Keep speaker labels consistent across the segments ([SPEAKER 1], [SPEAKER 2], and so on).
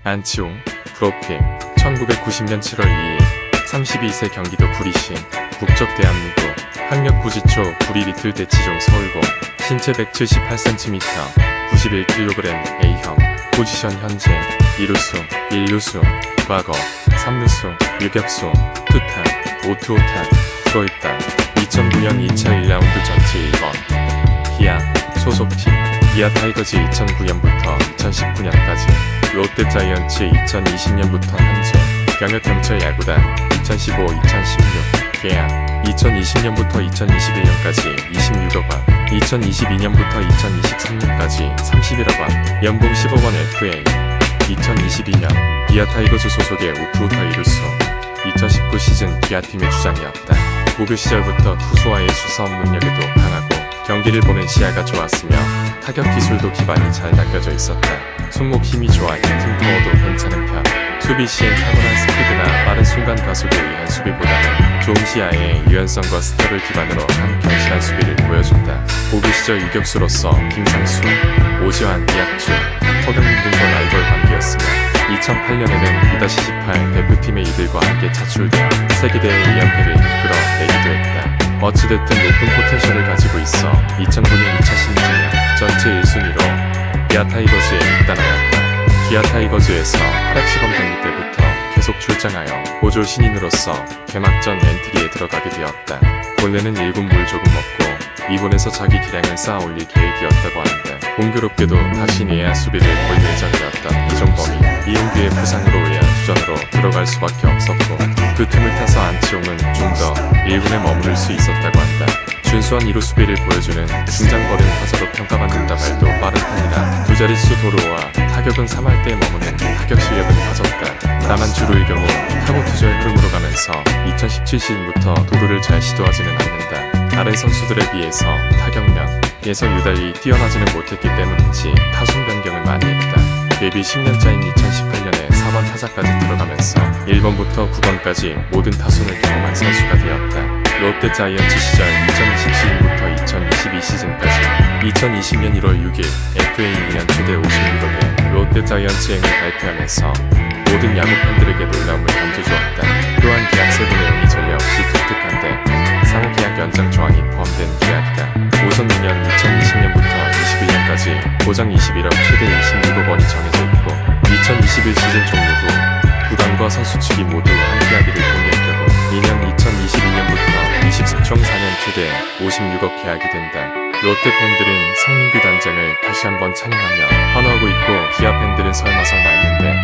[SPEAKER 1] 안치홍, 프로필 1990년 7월 2일 32세 경기도 구리시 국적대한민국 학력구지초 구리 리틀대치종 서울고 신체 178cm 91kg A형 포지션 현재 2루수 1루수 과거 3루수 유격수 투타 5투5타 프로입단 2009년 2차 1라운드 전치 1번 기아 소속팀 기아 타이거즈 2009년부터 2019년까지 롯데자이언츠 2020년부터 현재 병역경찰 야구단 2015-2016 계약 2020년부터 2021년까지 26억 원 2022년부터 2023년까지 31억 원 연봉 10억 원 FA 2022년 기아 타이거즈 소속의 우투우타 이루수 2019 시즌 기아팀의 주장이었다. 고교 시절부터 투수와의 수싸움 능력에도 강하고 경기를 보는 시야가 좋았으며 타격 기술도 기반이 잘 닦여져 있었다. 손목 힘이 좋아 히팅 파워도 괜찮은 편. 수비 시엔 탁월한 스피드나 빠른 순간 가속에 의한 수비보다는 좋은 시야의 유연성과 스텝을 기반으로 한 견실한 수비를 보여준다. 고교 시절 유격수로서 김상수, 오지환, 이학주, 허경민 등과 라이벌 관계였으며 2008년에는 U-18 대표팀의 이들과 함께 차출되어 세계대회 2연패를 이끌어내기도 했다. 어찌됐든 높은 포텐셜을 가지고 있어 2009년 2차 신인지명 전체 1순위로 기아 타이거즈에 입단하였다. 기아 타이거즈에서 활약 시범 경기 때부터 계속 출장하여 보조 신인으로서 개막전 엔트리에 들어가게 되었다. 원래는 1군 물 조금 먹고 2군에서 자기 기량을 쌓아 올릴 계획이었다고 하는데 공교롭게도 다시 내야 수비를 볼 예정이었던 이종범이 이용규의 부상으로 의한 주전으로 들어갈 수밖에 없었고 그 틈을 타서 안치홍은 좀 더 1군에 머무를 수 있었다고 한다. 준수한 2루 수비를 보여주는 중장거리 타자로 평가받는다. 발도 빠른 편이라 두 자릿수 도루와 타격은 3할대에 머무는 타격 실력은 가졌다. 다만 주루의 경우 타구 투저의 흐름으로 가면서 2017 시즌부터 도루를 잘 시도하지는 않는다. 다른 선수들에 비해서 타격면에서 유달리 뛰어나지는 못했기 때문인지 타순 변경을 많이 했다. 데뷔 10년차인 2018년에 4번 타자까지 들어가면서 1번부터 9번까지 모든 타순을 경험한 선수가 되었다. 롯데 자이언츠 시절 2020 시즌부터 2022 시즌까지 2020년 1월 6일 FA 2년 최대 56억의 롯데 자이언츠행을 발표하면서 모든 야구 팬들에게 놀라움을 안겨주었다. 또한 계약 세부 내용이 전례 없이 독특한데 상호 계약 연장 조항이 포함된 계약이다. 우선 2년 2020년부터 21년까지 보장 21억 최대 26억 원이 정해져 있고 2021 시즌 종료 후 구단과 선수 측이 모두 함께하기를 독려하고 2년 2022년부터 24총 4년 최대 56억 계약이 된다. 롯데 팬들은 성민규 단장을 다시 한번 찬양하며 환호하고 있고 기아 팬들은 설마 했는데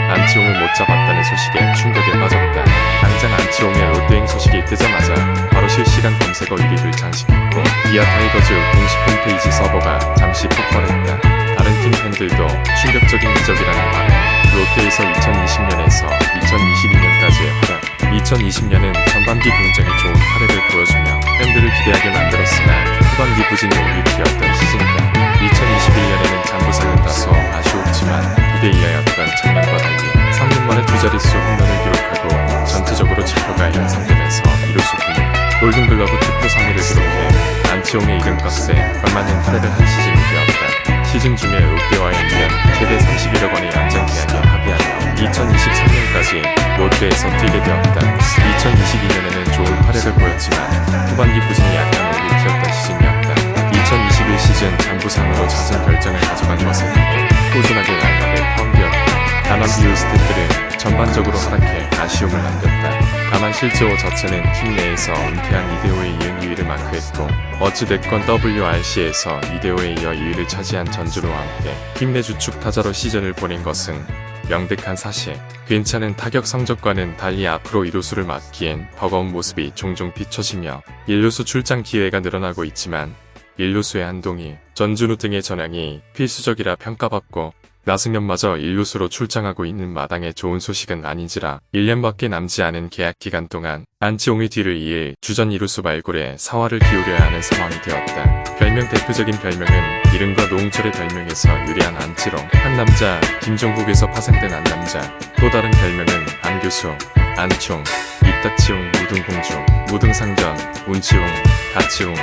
[SPEAKER 1] 안치홍을 못 잡았다는 소식에 충격에 빠졌다. 당장 안치홍의 롯데행 소식이 뜨자마자 바로 실시간 검색어 1위를 장식했고 기아 타이거즈 공식 홈페이지 서버가 잠시 폭발했다. 다른 팀 팬들도 충격적인 이적이라는 말에 롯데에서 2020년에서 2022년까지의 활약 2020년은 전반기 굉장히 좋은 활약을 보여주며 팬들을 기대하게 만들었으나 후반기 부진이 오기 뒤였던 시즌이다. 2021년에는 장부상은 다소 아쉬웠지만 기대 이하였던 작년과 달리 3년 만에 두 자릿수 홈런을 기록하고 전체적으로 지표가 향상되면서 2루수 부문 골든글러브 투표 3위를 기록해 안치홍의 이름값에 걸맞는 활약을 한 시즌이 되었다. 시즌 중에 롯데와의 2년 최대 31억 원의 연장 계약에 합의하며 2023년까지 롯데에서 뛰게 되었다. 2022년에는 좋은 활약을 보였지만 후반기 부진이 약간 오기 뒤였던 시즌이었다. 2021 시즌 장부상으로 잦은 결정을 가져간 것에 비해 꾸준하게 라인업에 포함되었다. 다만 비율 스탯들은 전반적으로 하락해 아쉬움을 남겼다. 다만 실제로 자체는 팀 내에서 은퇴한 이대호에 이은 2위를 마크했고 어찌됐건 WRC에서 이대호에 이어 2위를 차지한 전주로와 함께 팀 내 주축 타자로 시즌을 보낸 것은 명백한 사실. 괜찮은 타격 성적과는 달리 앞으로 2루수를 맡기엔 버거운 모습이 종종 비춰지며 1루수 출장 기회가 늘어나고 있지만 1루수의 한동희, 전준우 등의 전향이 필수적이라 평가받고 나승엽마저 1루수로 출장하고 있는 마당에 좋은 소식은 아닌지라 1년밖에 남지 않은 계약 기간 동안 안치홍의 뒤를 이을 주전 2루수 발굴에 사활을 기울여야 하는 상황이 되었다. 별명 대표적인 별명은 이름과 노홍철의 별명에서 유래한 안치롱, 한 남자, 김종국에서 파생된 한 남자. 또 다른 별명은 안교수, 안총, 입닥치홍, 무등공주, 무등상전, 운치홍, 가치홍,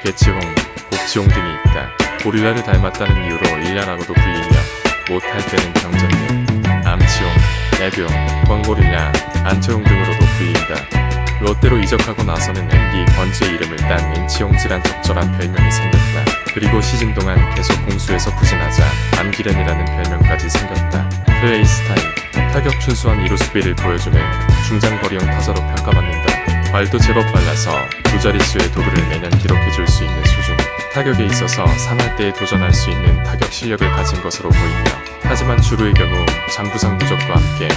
[SPEAKER 1] 개치홍, 복치홍 등이 있다. 고릴라를 닮았다는 이유로 일란하고도 불리며 못할 때는 병전등, 암치홍, 애교, 광고릴라, 안채홍 등으로도 불린다. 롯데로 이적하고 나서는 MD 번지의 이름을 딴 엔치홍즈란 적절한 별명이 생겼다. 그리고 시즌 동안 계속 공수에서 부진하자 안기련이라는 별명까지 생겼다. 플레이 스타일, 타격 준수한 2루 수비를 보여주는 중장거리형 타자로 평가받는다. 발도 제법 빨라서 두 자릿수의 도루를 매년 기록해줄 수 있는 수준. 타격에 있어서 3할대에 도전할 수 있는 타격 실력을 가진 것으로 보이며, 하지만 주루의 경우 잔부상 누적과 함께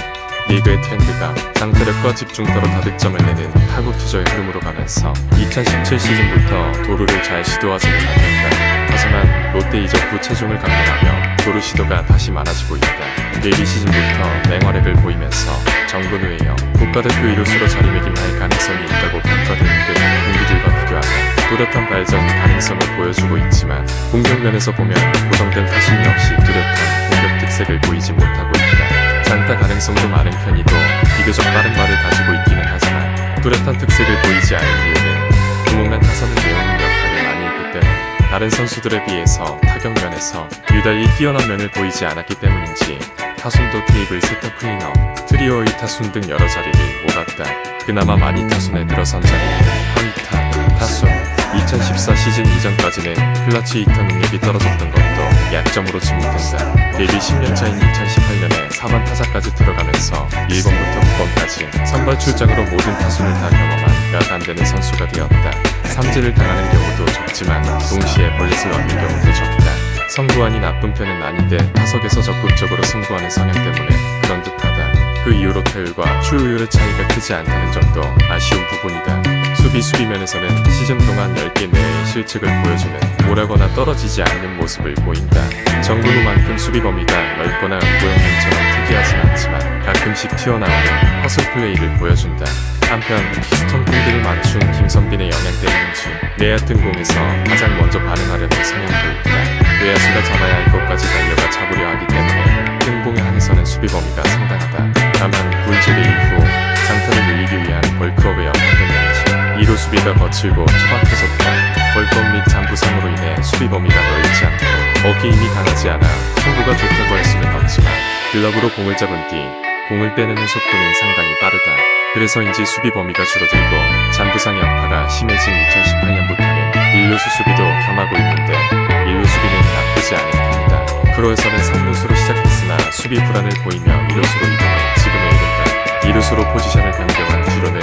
[SPEAKER 1] 리그의 트렌드가 장타력과 집중도로 다득점을 내는 타구 투저의 흐름으로 가면서 2017 시즌부터 도루를 잘 시도하지는 않는다. 하지만 롯데 이적 후 체중을 감량하며 도루 시도가 다시 많아지고 있다. 데뷔 시즌부터 맹활약을 보이면서 정근우의 국가대표 이루수로 자리매김할 가능성이 있다고 평가되는 듯 공기들과 비교하면 뚜렷한 발전 가능성을 보여주고 있지만, 공격면에서 보면 고정된 타순이 없이 뚜렷한 공격 특색을 보이지 못하고 있다. 장타 가능성도 많은 편이고 비교적 빠른 발을 가지고 있기는 하지만 뚜렷한 특색을 보이지 않은 이유는 구멍난 타선을 메우는 역할을 많이 했기 때문, 다른 선수들에 비해서 타격면에서 유달리 뛰어난 면을 보이지 않았기 때문인지 타순도 테이블 세터 클리너, 트리오의 타순 등 여러 자리를 오갔다. 그나마 많이 타순에 들어선 자리는 허이타, 타순. 2014 시즌 이전까지는 클러치 히터 능력이 떨어졌던 것도 약점으로 지목된다. 데뷔 10년차인 2018년에 4번 타자까지 들어가면서 1번부터 9번까지 선발 출장으로 모든 타순을 다 경험한 몇 안되는 선수가 되었다. 삼진을 당하는 경우도 적지만 동시에 볼넷을 얻는 경우도 적다. 성구안이 나쁜 편은 아닌데 타석에서 적극적으로 승부하는 성향 때문에 그런 듯하다. 그 이후로 타율과 출루율의 차이가 크지 않다는 점도 아쉬운 부분이다. 수비면에서는 시즌 동안 10개 내의 실책을 보여주는 오라거나 떨어지지 않는 모습을 보인다. 정근우만큼 수비 범위가 넓거나 고영민처럼 특이하진 않지만 가끔씩 튀어나오는 허슬 플레이를 보여준다. 한편 피스톤 콩들을 맞춘 김선빈의 영향 때문인지 내야 뜬 공에서 가장 먼저 반응하려는 성향도 있다. 외야수가 잡아야 할 것까지 달려가 잡으려 하기 때문에 뜬 공에 한해서는 수비 범위가 상당하다. 다만 불제대 이후 장타를 늘리기 위한 벌크업의 역할 때문인지 2루 수비가 거칠고 투박해졌다. 벌법 및 잔부상으로 인해 수비 범위가 넓지 않고 어깨 힘이 강하지 않아 승부가 좋다고 할 수는 없지만, 글러브로 공을 잡은 뒤 공을 빼내는 속도는 상당히 빠르다. 그래서인지 수비 범위가 줄어들고 잔부상의 여파가 심해진 2018년부터는 1루수 수비도 겸하고 있는데 1루 수비는 나쁘지 않은 편이다. 프로에서는 3루수로 시작했으나 수비 불안을 보이며 2루수로 이동해 지금에 이른다. 2루수로 포지션을 변경한 뒤로는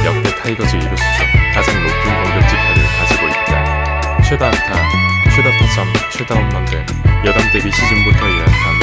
[SPEAKER 1] 역대 타이거즈 2루수 중 가장 높은 공격 지표를 가지고 있다. 최다 안타, 최다 타점, 최다 홈런 등 여담 데뷔 시즌부터 1안타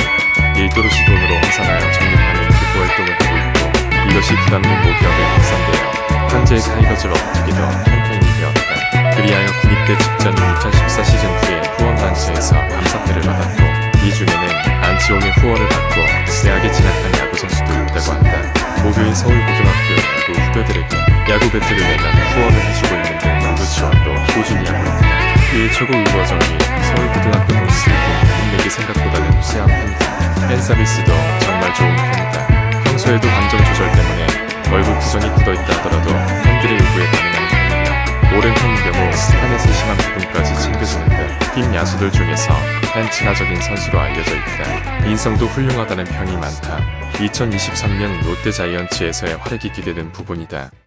[SPEAKER 1] 및 1도루시 돈으로 환산하여 적립하는 기부 활동을 하고 있고, 이것이 부담된 모기업에 확산되어 현재의 타이거즈를 업되기도 캠페인이 되었다. 그리하여 군입대 직전인 2014 시즌 후에 후원단체에서 감사패를 받았고, 이 중에는 안치홍의 후원을 받고 대학에 진학한 야구 선수도 있다고 한다. 모교인 서울고등학교 야구 후배들에게 야구 배트를 내면 후원을 해주고 있는 등 농구 지원도 꾸준히 하고 있다. 그의 최고 의도와 이 서울고등학교 동생들도 인맥이 생각보다는 쇠한 편이다. 팬 서비스도 정말 좋은 편이다. 평소에도 감정 조절 때문에 얼굴 구성이 굳어있다 하더라도 팬들의 요구에 반응하는 편이며, 오랜 팬인 경우 팬의 세심한 부분까지 챙겨주는 등 팀 야수들 중에서 팬 친화적인 선수로 알려져 있다. 인성도 훌륭하다는 평이 많다. 2023년 롯데 자이언츠에서의 활약이 기대된 부분이다.